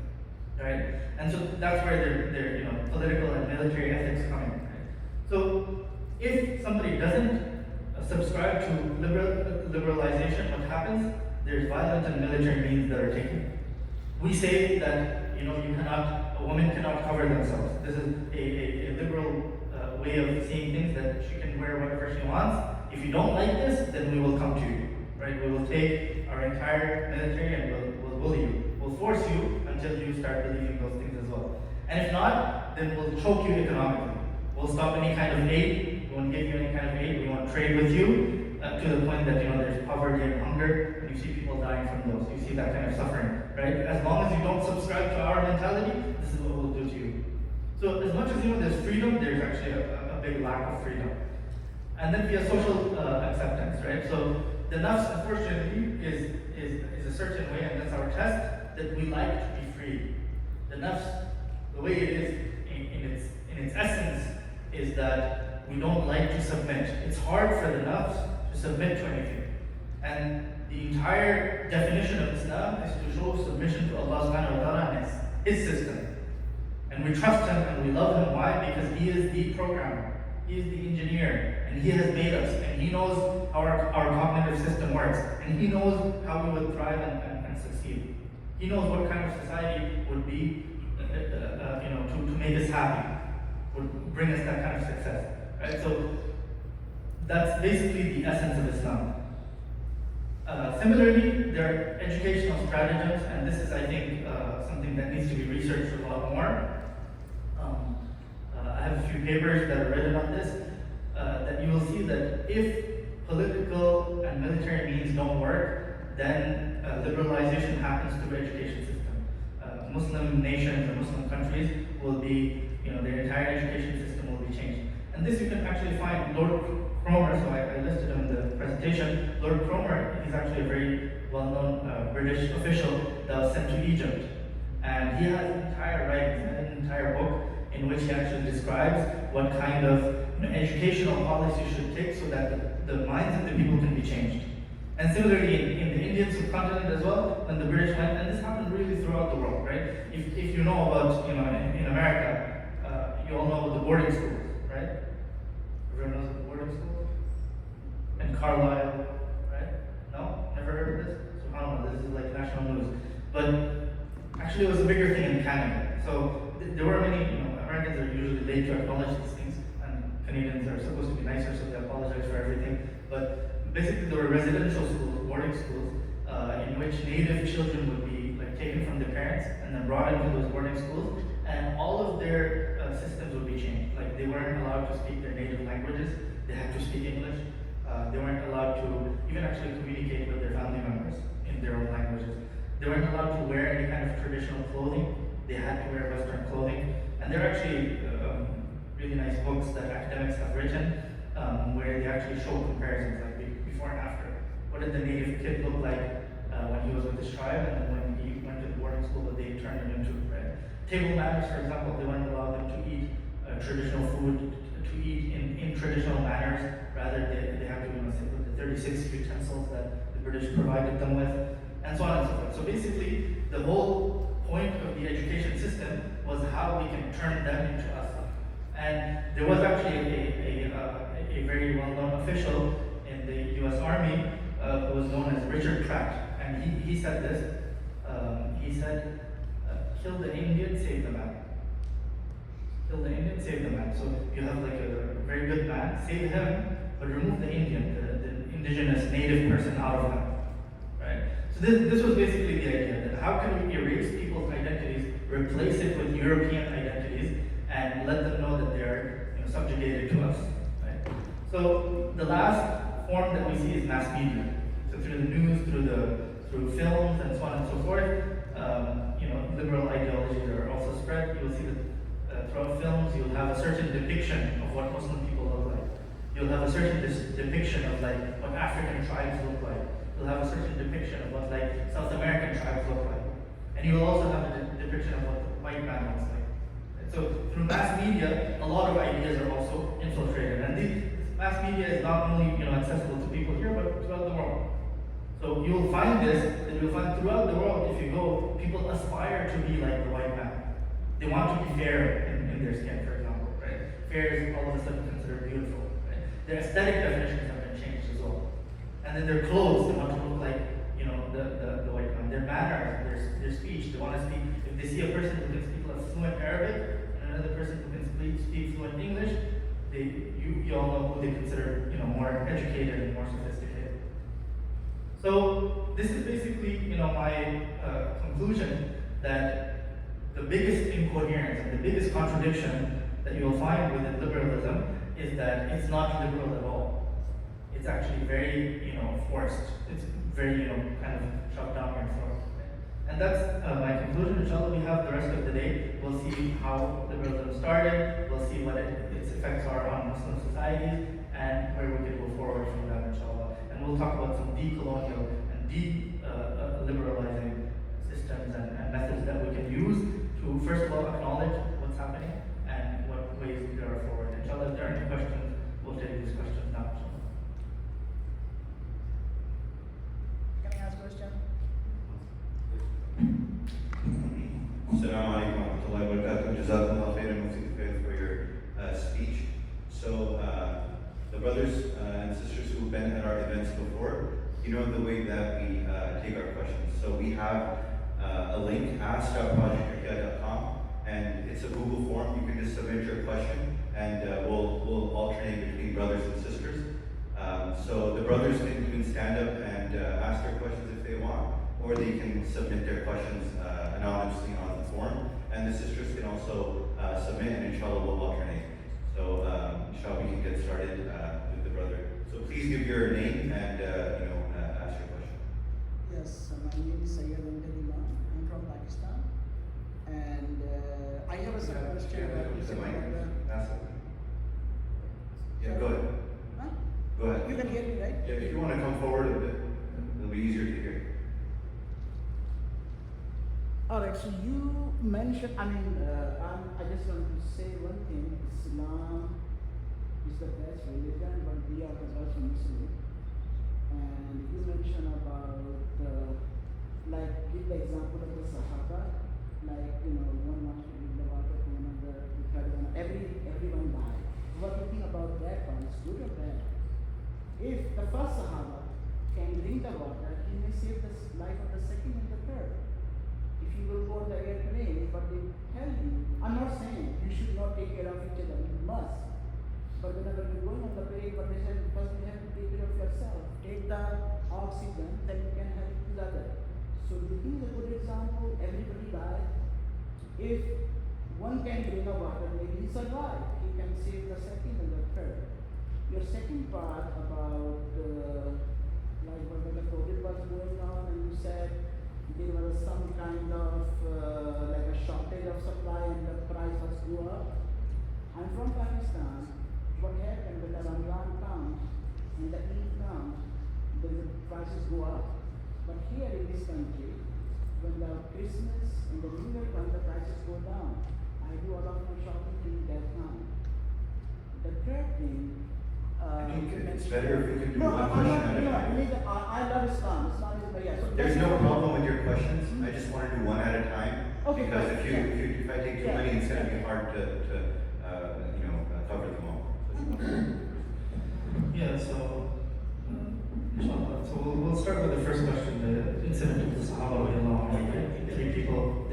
Right? And so that's where their political and military ethics come in. Right? So if somebody doesn't subscribe to liberalization, what happens? There's violent and military means that are taken. We say that a woman cannot cover themselves. This is a liberal way of seeing things, that she can wear whatever she wants. If you don't like this, then we will come to you, right? We will take our entire military and we'll bully you. We'll force you until you start believing those things as well. And if not, then we'll choke you economically. We'll stop any kind of aid. We won't give you any kind of aid. We won't trade with you to the point that there's poverty and hunger, and you see people dying from those. You see that kind of suffering, right? As long as you don't subscribe to our mentality, this is what we'll do to you. So as much as there's freedom, there's actually a big lack of freedom. And then via social acceptance, right? So the nafs, unfortunately, is a certain way, and that's our test, that we like to be free. The nafs, the way it is in in its essence is that we don't like to submit. It's hard for the nafs to submit to anything. And the entire definition of Islam is to show submission to Allah subhanahu wa ta'ala and his system. And we trust him and we love him. Why? Because he is the programmer, he is the engineer, and he has made us, and he knows how our cognitive system works, and he knows how we would thrive and succeed. He knows what kind of society would be, to make us happy, would bring us that kind of success. Right? So that's basically the essence of Islam. Similarly, there are educational stratagems, and this is, I think, something that needs to be researched a lot more. I have a few papers that are written on this, that you will see that if political and military means don't work, then liberalization happens through education system. Muslim nations or Muslim countries will be, their entire education system will be changed. And this you can actually find Lord Cromer, so I listed him in the presentation. Lord Cromer, he's actually a very well-known British official that was sent to Egypt. And he has an entire writing, an entire book in which he actually describes what kind of educational policy you should take so that the minds of the people can be changed. And similarly, in the Indian subcontinent as well, when the British went, and this happened really throughout the world, right? If you know about, in America, you all know the boarding schools, right? Everyone knows the boarding schools? In Carlisle, right? No? Never heard of this? SubhanAllah, this is like national news. But actually it was a bigger thing in Canada. So there were many, Americans are usually late to acknowledge these things, and Canadians are supposed to be nicer, so they apologize for everything. But basically there were residential schools, boarding schools, in which native children would be taken from their parents and then brought into those boarding schools, and all of their systems would be changed. Like, they weren't allowed to speak their native languages, they had to speak English. They weren't allowed to even actually communicate with their family members in their own languages. They weren't allowed to wear any kind of traditional clothing, they had to wear Western clothing. And there are actually really nice books that academics have written where they actually show comparisons, like before and after. What did the native kid look like when he was with his tribe, and then when he went to the boarding school, what they turned him into, right? Table manners, for example, they weren't allowed them to eat traditional food, to eat in traditional manners. Rather, they have to sit with the 36 utensils that the British provided them with, and so on and so forth. So basically, the whole point of the education system was how we can turn them into us. And there was actually a very well-known official in the US Army who was known as Richard Pratt, and he said this. He said, kill the Indian, save the man. Kill the Indian, save the man. So you have a very good man, save him, but remove the Indian, the indigenous native person out of him. Right? So this was basically the idea, that how can we erase people's identities, replace it with European identities, and let them know that they're subjugated to us. Right? So the last form that we see is mass media. So through the news, through films, and so on and so forth, liberal ideologies are also spread. You'll see that throughout films, you'll have a certain depiction of what Muslim people look like. You'll have a certain depiction of what African tribes look like. You'll have a certain depiction of what South American tribes look like. And you'll also have a depiction of what the white man looks like. And so through mass media, a lot of ideas are also infiltrated. And this mass media is not only accessible to people here, but throughout the world. So you'll find throughout the world, if you go, people aspire to be like the white man. They want to be fair in their skin, for example, right? Fair is all of a sudden considered beautiful, right? Their aesthetic definitions have been changed as well. And then their clothes, they want to look like, the white man. Their manners, their speech, they want to speak. If they see a person who can speak fluent Arabic and another person who can speak fluent English, you all know who they consider, more educated and more sophisticated. So this is basically, my conclusion, that the biggest incoherence and the biggest contradiction that you will find within liberalism is that it's not liberal at all. It's actually very, forced. It's very, kind of shoved down your throat. And that's my conclusion. Inshallah, we have the rest of the day. We'll see how liberalism started. We'll see what its effects are on Muslim societies and where we can go forward from that, inshallah. And we'll talk about some decolonial and liberalizing systems and methods that we can use to, first of all, acknowledge what's happening and what ways Assalamu alaikum wa rahmatullahi wa barakatuh. Jazakumullah khairan, Mufti Tofael, for your speech. So, the brothers and sisters who've been at our events before, you know the way that we take our questions. So we have a link, ask.projectihya.com, and it's a Google form. You can just submit your question, and we'll alternate between brothers and sisters. So the brothers can stand up and ask their questions if they want, or they can submit their questions anonymously on the form, and the sisters can also submit, and inshallah we'll alternate. So inshallah we can get started with the brother. So please give your name and ask your question. Yes, my name is Syed Imam. I'm from Pakistan, and I have a second question. Ask it. Yeah, go ahead. Huh? Go ahead. You can hear me, right? Yeah, if you want to come forward a bit, it'll be easier to hear. All right. So you mentioned. I just want to say one thing. Islam is the best religion, but we are the best Muslim. And you mentioned about give the example of the Sahaba, one wants to give the water to another, the third one, everyone died. What do you think about that one? Is good or bad? If the first Sahaba can drink the water, he may save the life of the second and the third. If you will go on the airplane, but they tell you, I'm not saying you should not take care of each other, you must. But whenever you're going on the plane, but they said first you have to take care of yourself. Take the oxygen, then you can help each other. So this is a good example. Everybody died. If one can bring a water, maybe he survive. He can save the second and the third. Your second part about when the COVID was going on, and you said there was some kind of like a shortage of supply and the price was go up. I'm from Pakistan. What happened when the Ramadan comes and the Eid comes, the prices go up. But here in this country, when the Christmas and the New Year comes, the prices go down. I do a lot of my shopping during that time. The third thing, I think it's better if we can do no, one question at a time. I love Islam. Islam is the yes. So There's no problem with your questions. I just want to do one at a time. Okay, Because fine. if I take too many, it's going to be hard to cover them all. Yeah, so inshallah. So we'll start with the first question, the incident of the Sahaba, right? 3 people,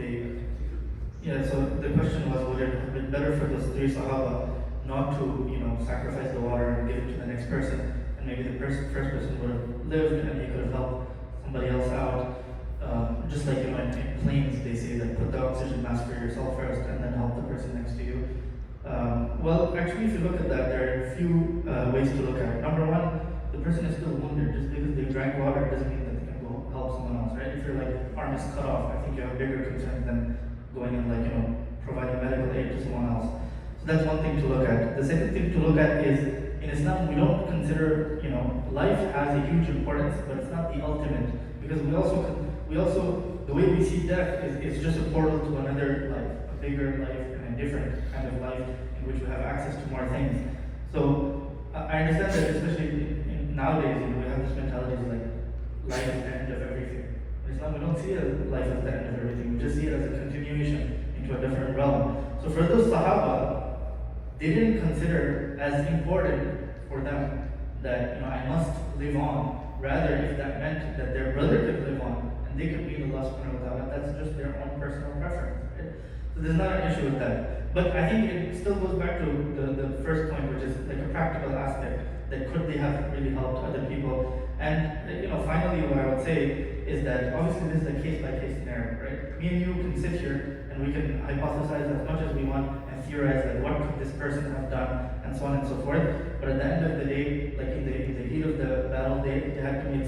so the question was, would it have been better for those 3 Sahaba not to, sacrifice the water and give it to the next person, and maybe the first person would have lived and he could have helped somebody else out. Just like in planes, they say that put the oxygen mask for yourself first and then help the person next to you. Well, actually, if you look at that, there are a few ways to look at it. Number one, the person is still wounded. Just because they drank water doesn't mean that they can go help someone else, right? If your arm is cut off, I think you have bigger concerns than going and providing medical aid to someone else. So that's one thing to look at. The second thing to look at is in Islam we don't consider life has a huge importance, but it's not the ultimate, because we also the way we see death is just a portal to another life, a bigger life and a different kind of life in which we have access to more things. So I understand that, especially in nowadays, we have this mentality of life is the end of everything. In Islam, we don't see life as the end of everything. We just see it as a continuation into a different realm. So for those Sahaba, they didn't consider as important for them that I must live on. Rather, if that meant that their brother could live on and they could be in Allah subhanahu wa ta'ala, that's just their own personal preference. Right? So there's not an issue with that. But I think it still goes back to the first point, which is a practical aspect, that could they have really helped other people. And finally, what I would say is that obviously this is a case-by-case scenario, right? Me and you can sit here and we can hypothesize as much as we want and theorize what could this person have done and so on and so forth. But at the end of the day, in the heat of the battle, they had to make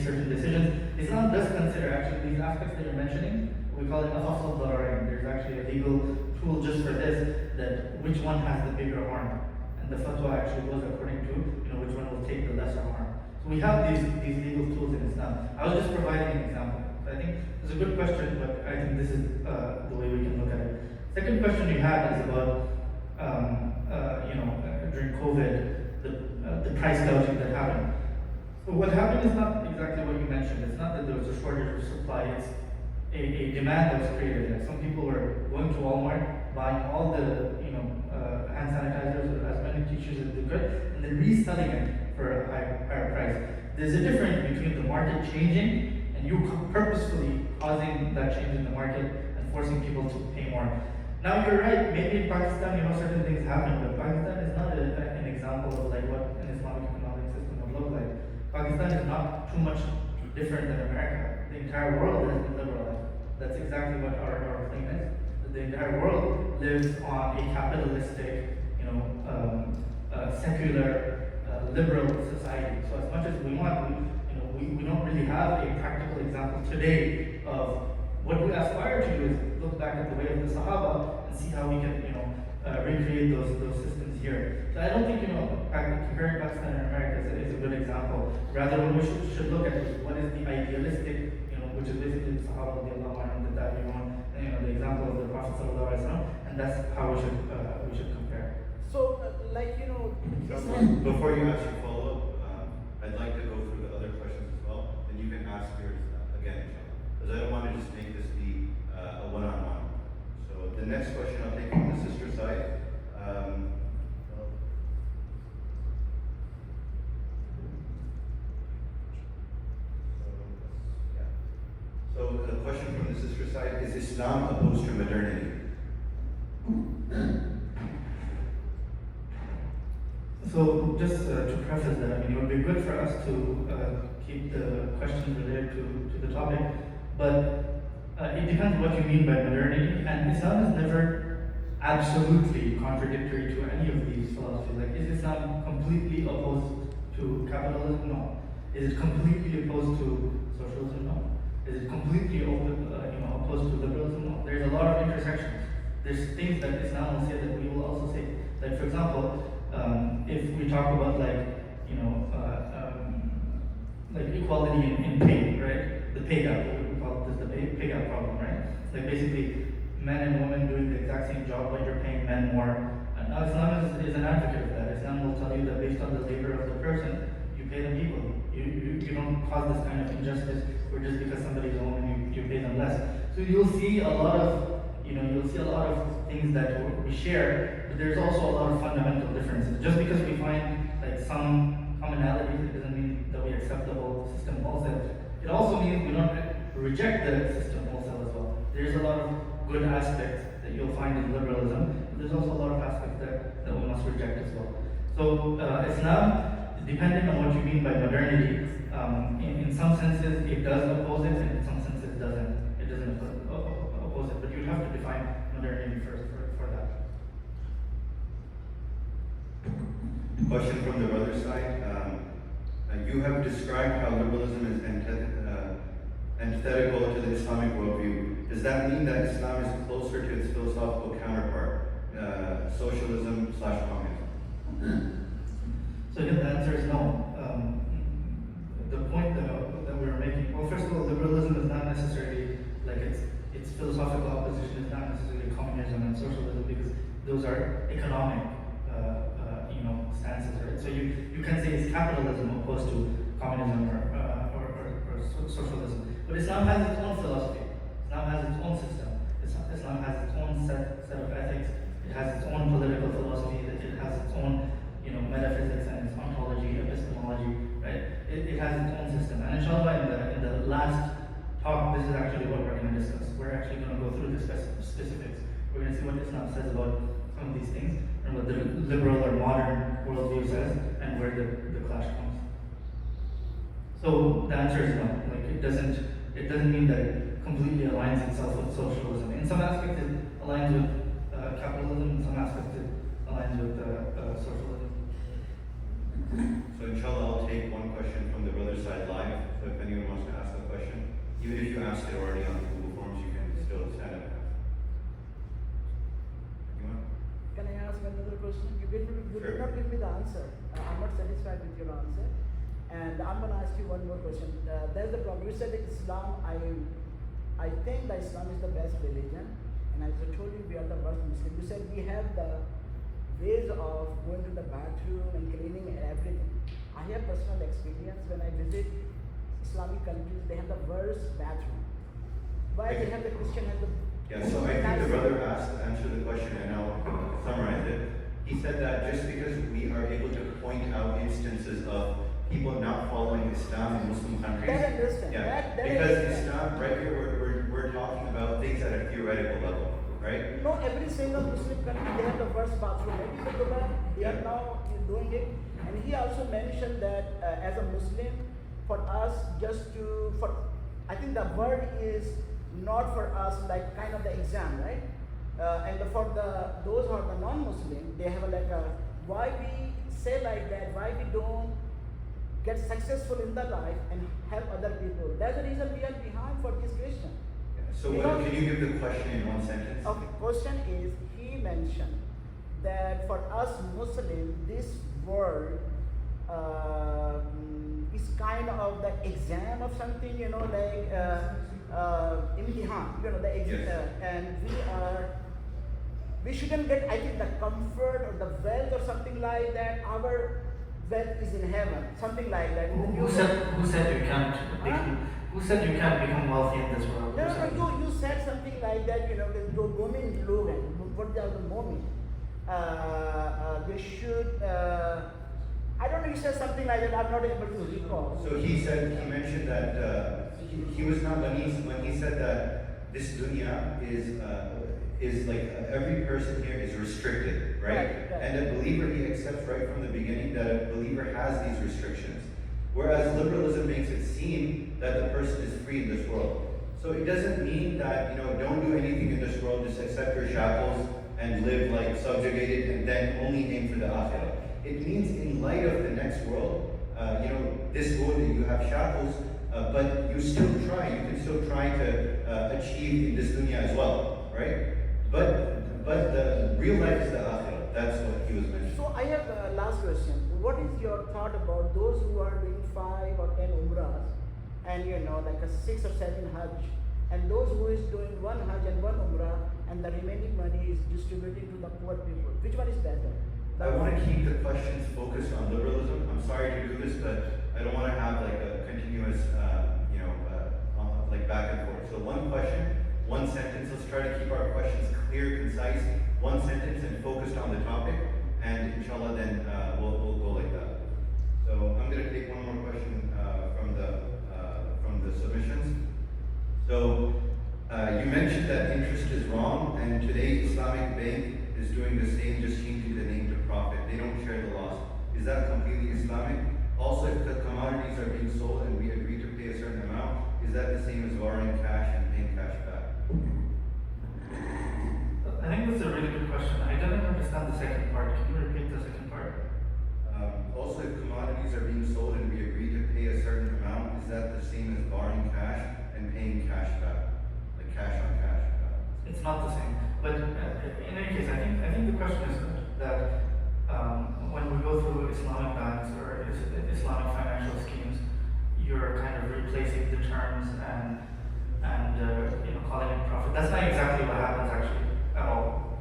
certain decisions. Islam does consider actually these aspects that you're mentioning. We call it afafal dararain. There's actually a legal tool just for this, that which one has the bigger harm. And the fatwa actually goes according to which one will take the lesser harm. So we have these legal tools in Islam. I was just providing an example. So I think it's a good question, but I think this is the way we can look at it. Second question you had is about during COVID, the price gouging that happened. So what happened is not exactly what you mentioned. It's not that there was a shortage of supply. a demand that was created. Like some people were going to Walmart, buying all the hand sanitizers or as many tissues as they could, and then reselling it for a higher price. There's a difference between the market changing and you purposefully causing that change in the market and forcing people to pay more. Now you're right, maybe in Pakistan, certain things happen, but Pakistan is not an example of like what an Islamic economic system would look like. Pakistan is not too much different than America. The entire world has been liberalized. That's exactly what our claim is. The entire world lives on a capitalistic, secular, liberal society. So as much as we want, we don't really have a practical example today of what we aspire to do is look back at the way of the Sahaba and see how we can, recreate those systems here. So I don't think, comparing Pakistan and America is a good example. Rather, what we should look at is what is the idealistic, which is basically the Sahaba, the Tabi'un, the example of the Prophet ﷺ, and that's how we should compare. So, Before you ask your follow-up, I'd like to go through the other questions as well, and you can ask yours again, inshallah. Because I don't want to just make this be a one-on-one. So the next question I'll take from the sister side. So the question from the sister side is Islam opposed to modernity? So just to preface that, it would be good for us to keep the questions related to the topic, but it depends what you mean by modernity, and Islam is never absolutely contradictory to any of these philosophies. Like, is Islam completely opposed to capitalism? No. Is it completely opposed to socialism? No. Is it completely opposed to liberalism? No. There's a lot of intersections. There's things that Islam will say that we will also say. Like, for example, if we talk about like equality in pay, right? The pay gap, we call this the pay gap problem, right? Like basically, men and women doing the exact same job, but you're paying men more. And now Islam is an advocate of that. Islam will tell you that based on the labor of the person, you pay them equally. You don't cause this kind of injustice where just because somebody's a woman, you pay them less. So you'll see a lot of things that we share, but there's also a lot of fundamental differences. Just because we find like some commonalities, it doesn't mean that we accept the whole system wholesale. It also means we don't reject the system wholesale as well. There's a lot of good aspects that you'll find in liberalism, but there's also a lot of aspects that we must reject as well. So Islam, depending on what you mean by modernity, in some senses it does oppose it, and in some senses it doesn't. It doesn't oppose it, but you'd have to define modernity first for that. Question from the other side. You have described how liberalism is antithetical to the Islamic worldview. Does that mean that Islam is closer to its philosophical counterpart, socialism/communism? So again, the answer is no. The point that we were making, well, first of all, liberalism is not necessarily like its philosophical opposition is not necessarily communism and socialism, because those are economic stances, right? So you can say it's capitalism opposed to communism or socialism. But Islam has its own philosophy. Islam has its own system. Islam has its own set of ethics. It has its own political philosophy. It has its own metaphysics and its ontology, epistemology, right? It has its own system. And inshallah, in the last talk, this is actually what we're going to discuss. We're actually going to go through the specifics. We're going to see what Islam says about some of these things, and what the liberal or modern worldview says, and where the clash comes. So the answer is no. Like it doesn't mean that it completely aligns itself with socialism. In some aspects, it aligns with capitalism. In some aspects, it aligns with socialism. So inshallah, I'll take one question from the brother side live. So if anyone wants to ask a question, even if you asked it already on the Google Forms, you can still stand up and ask. Anyone? Can I ask another question? You did Sure. not give me the answer. I'm not satisfied with your answer. And I'm going to ask you one more question. There's the problem. You said that Islam, I think that Islam is the best religion. And as I told you, we are the worst Muslim. You said we have the ways of going to the bathroom and cleaning and everything. I have personal experience when I visit Islamic countries, they have the worst bathroom. why they have the Christian and the Yeah, so I think the brother asked to answer the question, and I'll summarize it. He said that just because we are able to point out instances of people not following Islam in Muslim countries, That I understand. yeah, That I because understand. Islam, right here, we're talking about things at a theoretical level, right? No, every single Muslim country, they have the worst bathroom. Maybe the Dubai, they are now doing it. And he also mentioned that as a Muslim, for us I think the word is not for us like kind of the exam, right? And for those who are the non-Muslim, they have why we say like that, why we don't get successful in the life and help other people. That's the reason we are behind for this question. So can you give the question in one sentence? Okay, question is, he mentioned that for us Muslims, this word is kind of the exam of something, like imtihan, the exam, Yes. and we shouldn't get, I think, the comfort or the wealth or something like that. Our wealth is in heaven, something like that. Who said you can't? Who said you can't become wealthy in this world? No, you said something like that, the women slogan, what they are the moment. They should, I don't know, you said something like that, I'm not able to recall. So he mentioned that he was not, when he said that this dunya is like every person here is restricted, right? Right. And a believer, he accepts right from the beginning that a believer has these restrictions. Whereas liberalism makes it seem that the person is free in this world. So it doesn't mean that, don't do anything in this world, just accept your shackles and live like subjugated and then only aim for the akhirah. It means in light of the next world, this world that you have shackles, but you still try, you can still try to achieve in this dunya as well, right? But the real life is the akhirah. That's what he was mentioning. So I have a last question. What is your thought about those who are doing 5 or 10 umrahs and like a 6 or 7 hajj, and those who is doing 1 hajj and 1 umrah and the remaining money is distributing to the poor people? Which one is better? I want to keep the questions focused on liberalism. I'm sorry to do this, but I don't want to have like a continuous, like back and forth. So one question, one sentence. Let's try to keep our questions clear, concise, one sentence, and focused on the topic. And inshallah, then we'll go like that. So I'm going to take one more question from the submissions. So you mentioned that interest is wrong, and today Islamic Bank is doing the same, just changing the name to profit. They don't share the loss. Is that completely Islamic? Also, if the commodities are being sold and we agree to pay a certain amount, is that the same as borrowing cash and paying cash back? I think that's a really good question. I didn't understand the second part. Can you repeat the second part? Also, if commodities are being sold and we agree to pay a certain amount, is that the same as borrowing cash and paying cash back? Like cash on cash? It's not the same. But in any case, I think the question is that when we go through Islamic banks or Islamic financial schemes, you're kind of replacing the terms and calling it profit. That's not exactly what happens actually at all.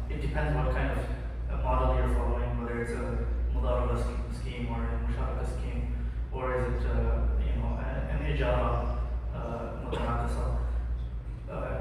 It depends what kind of model you're following, whether it's a Modernism scheme or a Musharaka scheme, or is it an Ihya Modernism.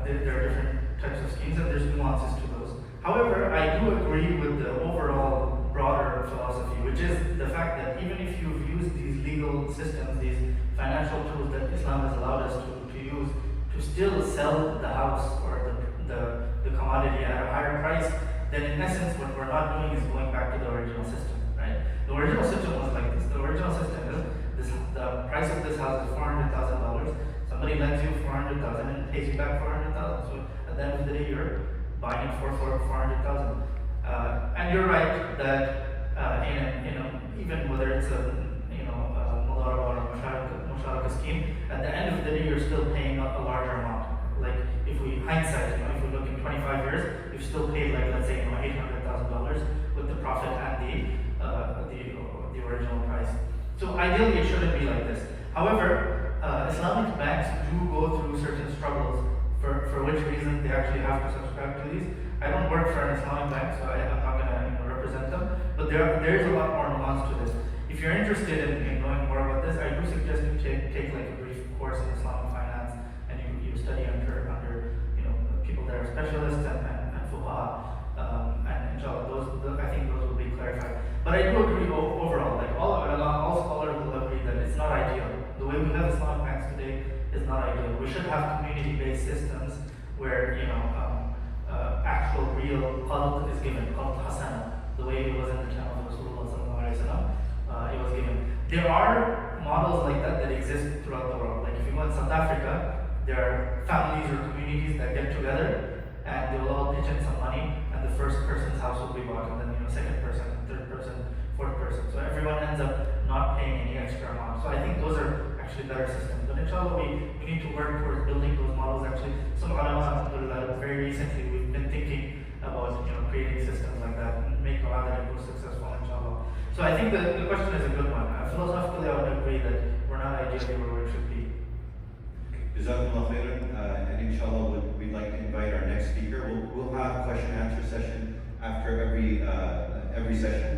There are different types of schemes and there's nuances to those. However, I do agree with the overall broader philosophy, which is the fact that even if you've used these legal systems, these financial tools that Islam has allowed us to use to still sell the house or the commodity at a higher price, then in essence what we're not doing is going back to the original system, right? The original system was like this. The original system is the price of this house is $400,000. Somebody lends you $400,000 and pays you back $400,000. So at the end of the day, you're buying it for $400,000. And you're right that even whether it's a Mudaraba or Musharaka scheme, at the end of the day, you're still paying a larger amount. Like if we hindsight, if we look in 25 years, you've still paid like let's say $800,000 with the profit and the original price. So ideally, it shouldn't be like this. However, Islamic banks do go through certain struggles, for which reason they actually have to subscribe to these. I don't work for an Islamic bank, so I'm not going to represent them, but there is a lot more nuance to this. If you're interested in knowing more about this, I do suggest you take like a brief course in Islamic finance and you study under But I do agree overall, like all scholars will agree that it's not ideal. The way we have Islamic banks today is not ideal. We should have community-based systems where, actual real qard is given, qard hasana, the way it was in the time of Rasulullah sallallahu alaihi wasallam, it was given. There are models like that exist throughout the world. Like if you go in South Africa, there are families or communities that get together and they will all pitch in some money, and the first person's house will be bought, and then second person, third person, fourth person. So everyone ends up not paying any extra amount. So I think those are actually better systems. But inshallah, we need to work towards building those models. Actually, some ulama, very recently, we've been thinking about creating systems like that and make Dawah more successful, inshallah. So I think the question is a good one. Philosophically, I would agree that we're not ideally where we should be. Jazakumullah khairan, and inshallah we'd like to invite our next speaker. We'll have question and answer session after every session.